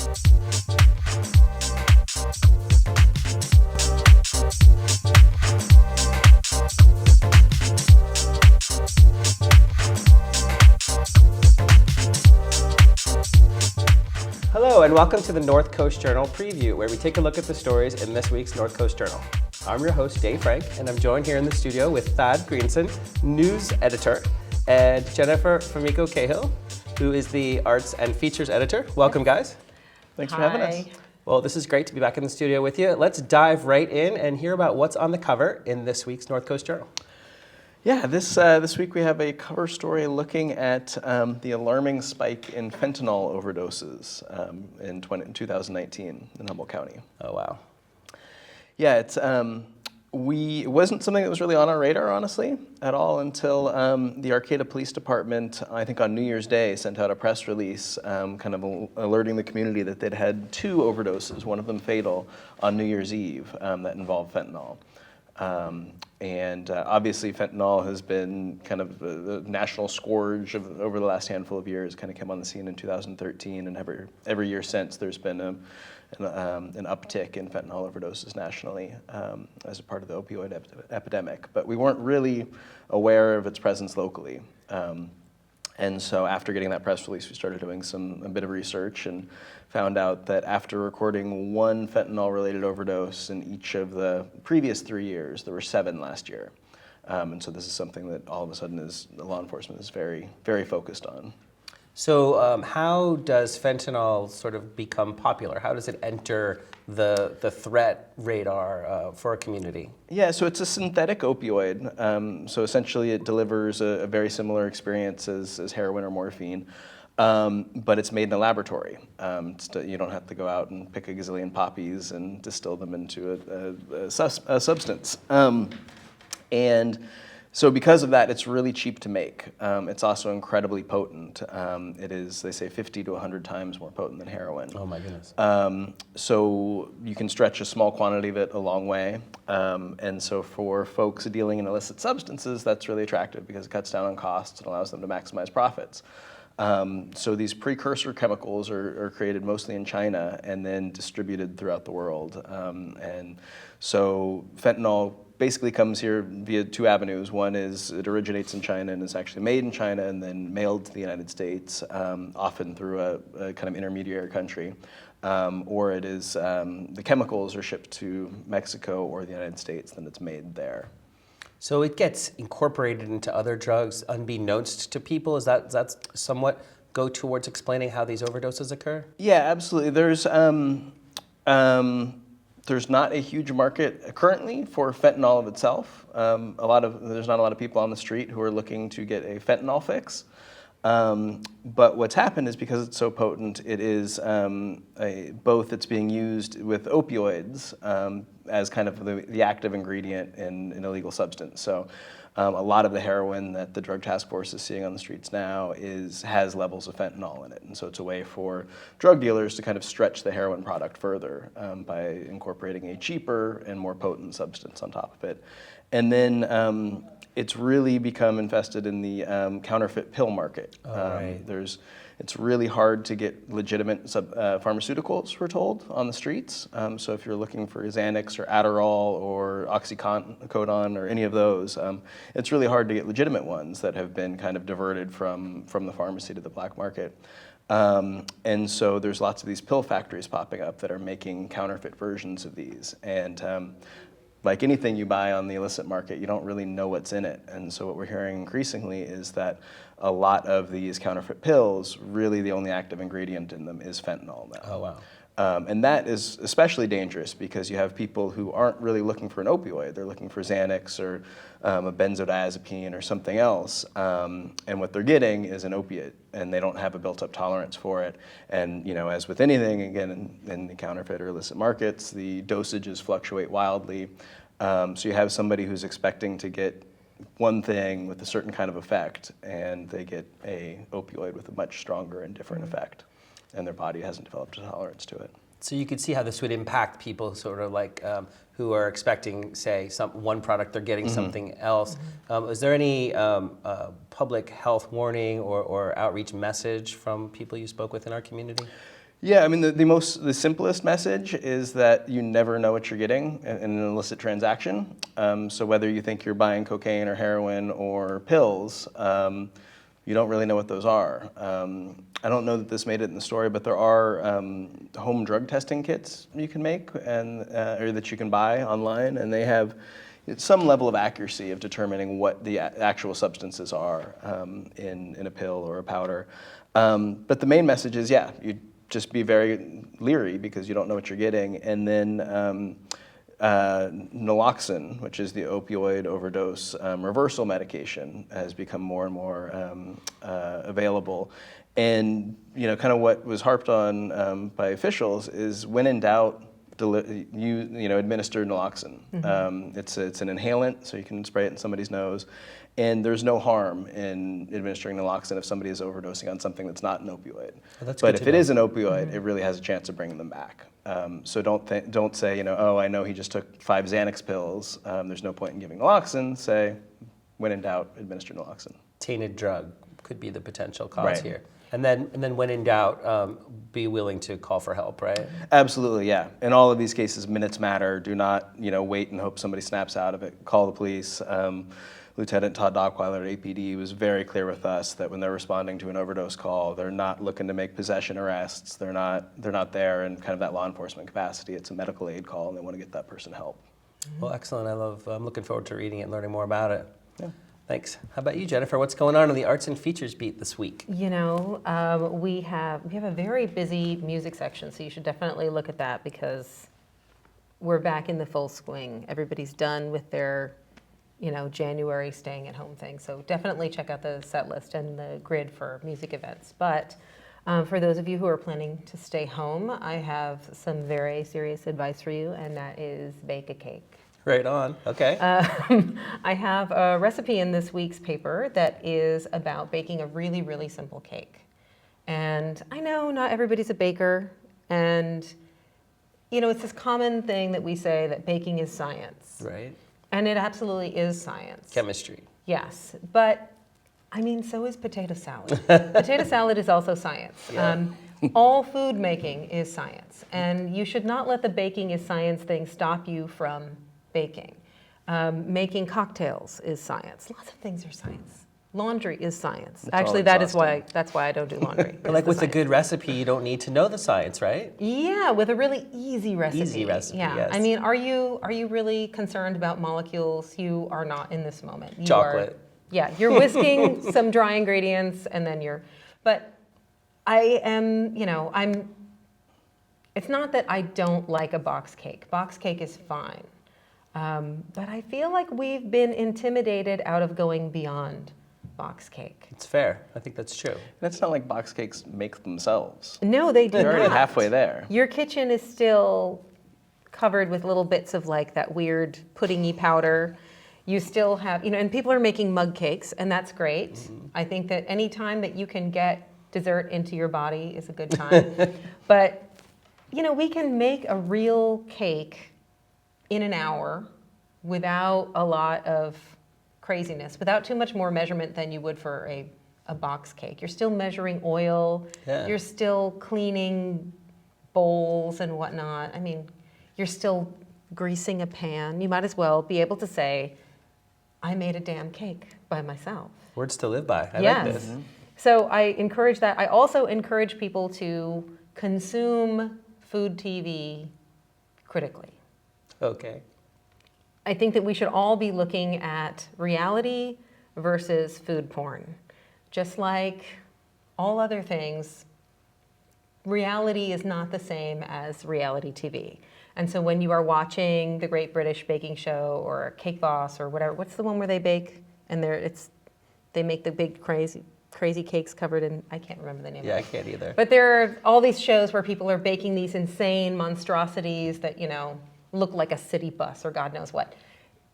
Hello and welcome to the North Coast Journal Preview, where we take a look at the stories in this week's North Coast Journal. I'm your host, Dave Frank, and I'm joined here in the studio with Thad Greenson, news editor, and Jennifer Fumiko Cahill, who is the arts and features editor. Welcome, guys. Thanks for having us. Well, this is great to be back in the studio with you. Let's dive right in and hear about what's on the cover in this week's North Coast Journal. Yeah, this week we have a cover story looking at the alarming spike in fentanyl overdoses in 2019 in Humboldt County. Oh, wow. Yeah, it wasn't something that was really on our radar, honestly, at all until the Arcata Police Department, I think on New Year's Day, sent out a press release kind of alerting the community that they'd had 2 overdoses, one of them fatal, on New Year's Eve that involved fentanyl. And obviously fentanyl has been kind of the national scourge over the last handful of years. Kind of came on the scene in 2013, and every year since there's been an uptick in fentanyl overdoses nationally as a part of the opioid epidemic. But we weren't really aware of its presence locally. And so after getting that press release, we started doing a bit of research and found out that after recording 1 fentanyl-related overdose in each of the previous 3 years, there were 7 last year. And so this is something that all of a sudden law enforcement is very, very focused on. So how does fentanyl sort of become popular? How does it enter the threat radar for a community? Yeah, so it's a synthetic opioid. So essentially it delivers a very similar experience as heroin or morphine, but it's made in a laboratory. You don't have to go out and pick a gazillion poppies and distill them into a substance. And so because of that, it's really cheap to make. It's also incredibly potent. It is, they say, 50 to 100 times more potent than heroin. Oh my goodness. So you can stretch a small quantity of it a long way. And so for folks dealing in illicit substances, that's really attractive because it cuts down on costs and allows them to maximize profits. So these precursor chemicals are created mostly in China and then distributed throughout the world. And so fentanyl basically comes here via 2 avenues. One is it originates in China and is actually made in China and then mailed to the United States, often through a kind of intermediary country. Or it is the chemicals are shipped to Mexico or the United States, then it's made there. So it gets incorporated into other drugs unbeknownst to people? Is that somewhat go towards explaining how these overdoses occur? Yeah, absolutely. There's not a huge market currently for fentanyl of itself. There's not a lot of people on the street who are looking to get a fentanyl fix. But what's happened is because it's so potent, it is both it's being used with opioids as kind of the active ingredient in an illegal substance. So a lot of the heroin that the Drug Task Force is seeing on the streets now has levels of fentanyl in it. And so it's a way for drug dealers to kind of stretch the heroin product further by incorporating a cheaper and more potent substance on top of it. And then it's really become infested in the counterfeit pill market. Right. It's really hard to get legitimate pharmaceuticals, we're told, on the streets. So if you're looking for Xanax or Adderall or Oxycodone or any of those, it's really hard to get legitimate ones that have been kind of diverted from the pharmacy to the black market. And so there's lots of these pill factories popping up that are making counterfeit versions of these. And like anything you buy on the illicit market, you don't really know what's in it. And so what we're hearing increasingly is that a lot of these counterfeit pills, really the only active ingredient in them is fentanyl now. Oh, wow. And that is especially dangerous because you have people who aren't really looking for an opioid. They're looking for Xanax or a benzodiazepine or something else. And what they're getting is an opiate, and they don't have a built-up tolerance for it. And as with anything, again, in the counterfeit or illicit markets, the dosages fluctuate wildly. So you have somebody who's expecting to get one thing with a certain kind of effect, and they get a opioid with a much stronger and different effect, and their body hasn't developed a tolerance to it. So you could see how this would impact people sort of like who are expecting, say, one product, they're getting something else. Is there any public health warning or outreach message from people you spoke with in our community? Yeah, I mean, the simplest message is that you never know what you're getting in an illicit transaction. So whether you think you're buying cocaine or heroin or pills, you don't really know what those are. I don't know that this made it in the story, but there are home drug testing kits you can make and or that you can buy online, and they have some level of accuracy of determining what the actual substances are in a pill or a powder. But the main message is, yeah, you just be very leery because you don't know what you're getting. And then naloxone, which is the opioid overdose reversal medication, has become more and more available. And kind of what was harped on by officials is, when in doubt, administer naloxone. Mm-hmm. It's an inhalant, so you can spray it in somebody's nose. And there's no harm in administering naloxone if somebody is overdosing on something that's not an opioid. Well, but if it is an opioid, it really has a chance of bringing them back. So don't say, oh, I know he just took 5 Xanax pills. There's no point in giving naloxone. Say, when in doubt, administer naloxone. Tainted drug could be the potential cause here. And then when in doubt, be willing to call for help, right? Absolutely, yeah. In all of these cases, minutes matter. Do not, wait and hope somebody snaps out of it. Call the police. Lieutenant Todd Dockweiler at APD was very clear with us that when they're responding to an overdose call, they're not looking to make possession arrests. They're not there in kind of that law enforcement capacity. It's a medical aid call, and they want to get that person help. Well, excellent. I'm looking forward to reading it and learning more about it. Yeah. Thanks. How about you, Jennifer? What's going on the arts and features beat this week? We have a very busy music section, so you should definitely look at that because we're back in the full swing. Everybody's done with their January staying at home thing. So definitely check out the set list and the grid for music events. But for those of you who are planning to stay home, I have some very serious advice for you, and that is bake a cake. Right on. Okay. I have a recipe in this week's paper that is about baking a really, really simple cake. And I know not everybody's a baker, and it's this common thing that we say that baking is science. Right. And it absolutely is science. Chemistry. Yes, but so is potato salad. Potato salad is also science. Yeah. All food making is science, and you should not let the baking is science thing stop you from baking. Making cocktails is science. Lots of things are science. Laundry is science. It's Actually, that's why I don't do laundry. But like with a good recipe, you don't need to know the science, right? Yeah, with a really easy recipe. Easy recipe, yeah. yes. I mean, are you really concerned about molecules? You are not in this moment. Chocolate. You're whisking some dry ingredients and then but I am, it's not that I don't like a box cake. Box cake is fine. But I feel like we've been intimidated out of going beyond box cake. It's fair. I think that's true. And it's not like box cakes make themselves. No, they do They're not. already halfway there. Your kitchen is still covered with little bits of like that weird puddingy powder. You still have, and people are making mug cakes, and that's great. Mm-hmm. I think that any time that you can get dessert into your body is a good time. But, we can make a real cake in an hour without a lot of craziness, without too much more measurement than you would for a box cake. You're still measuring oil. Yeah. You're still cleaning bowls and whatnot. I mean, you're still greasing a pan. You might as well be able to say, I made a damn cake by myself. Words to live by. I yes. like this. Mm-hmm. So I encourage that. I also encourage people to consume food TV critically. Okay. I think that we should all be looking at reality versus food porn. Just like all other things, reality is not the same as reality TV. And so when you are watching the Great British Baking Show or Cake Boss or whatever, what's the one where they bake and they make the big crazy cakes covered in, I can't remember the name of it. Yeah, I can't either. But there are all these shows where people are baking these insane monstrosities that, look like a city bus or God knows what.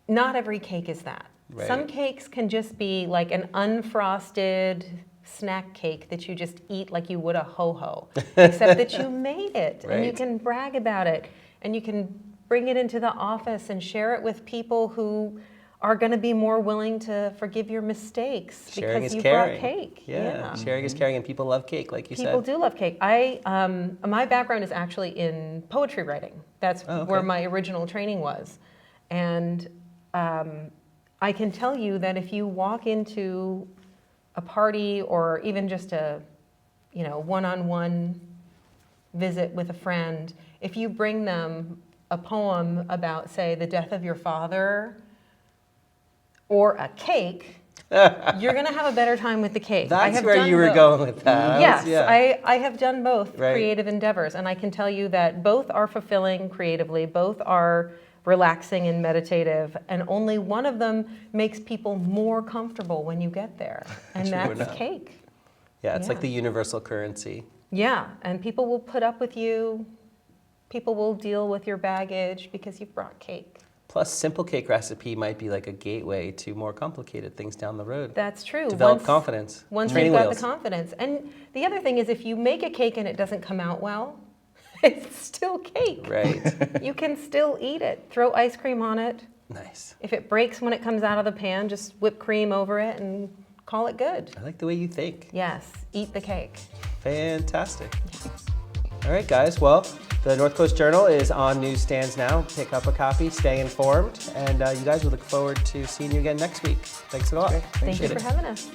Not every cake is that. Right. Some cakes can just be like an unfrosted snack cake that you just eat like you would a ho-ho, except that you made it and you Right. can brag about it and you can bring it into the office and share it with people who are going to be more willing to forgive your mistakes Sharing because is you caring. brought cake. Yeah, sharing is caring, and people love cake, like you People said. do love cake. My background is actually in poetry writing. That's where my original training was. And I can tell you that if you walk into a party or even just a, one-on-one visit with a friend, if you bring them a poem about, say, the death of your father or a cake, you're going to have a better time with the cake. That's where you were going with that. Yes, I have done both Right. creative endeavors, and I can tell you that both are fulfilling creatively, both are relaxing and meditative, and only one of them makes people more comfortable when you get there, and that's cake. Yeah, it's like the universal currency. Yeah, and people will put up with you. People will deal with your baggage because you've brought cake. Plus, simple cake recipe might be like a gateway to more complicated things down the road. That's true. Develop confidence. Once Training you've got wheels. the confidence. And the other thing is if you make a cake and it doesn't come out well, it's still cake. Right. You can still eat it. Throw ice cream on it. Nice. If it breaks when it comes out of the pan, just whip cream over it and call it good. I like the way you think. Yes, eat the cake. Fantastic. All right, guys. Well, the North Coast Journal is on newsstands now. Pick up a copy, stay informed, and you guys will look forward to seeing you again next week. Thanks a lot. Thank you for having us.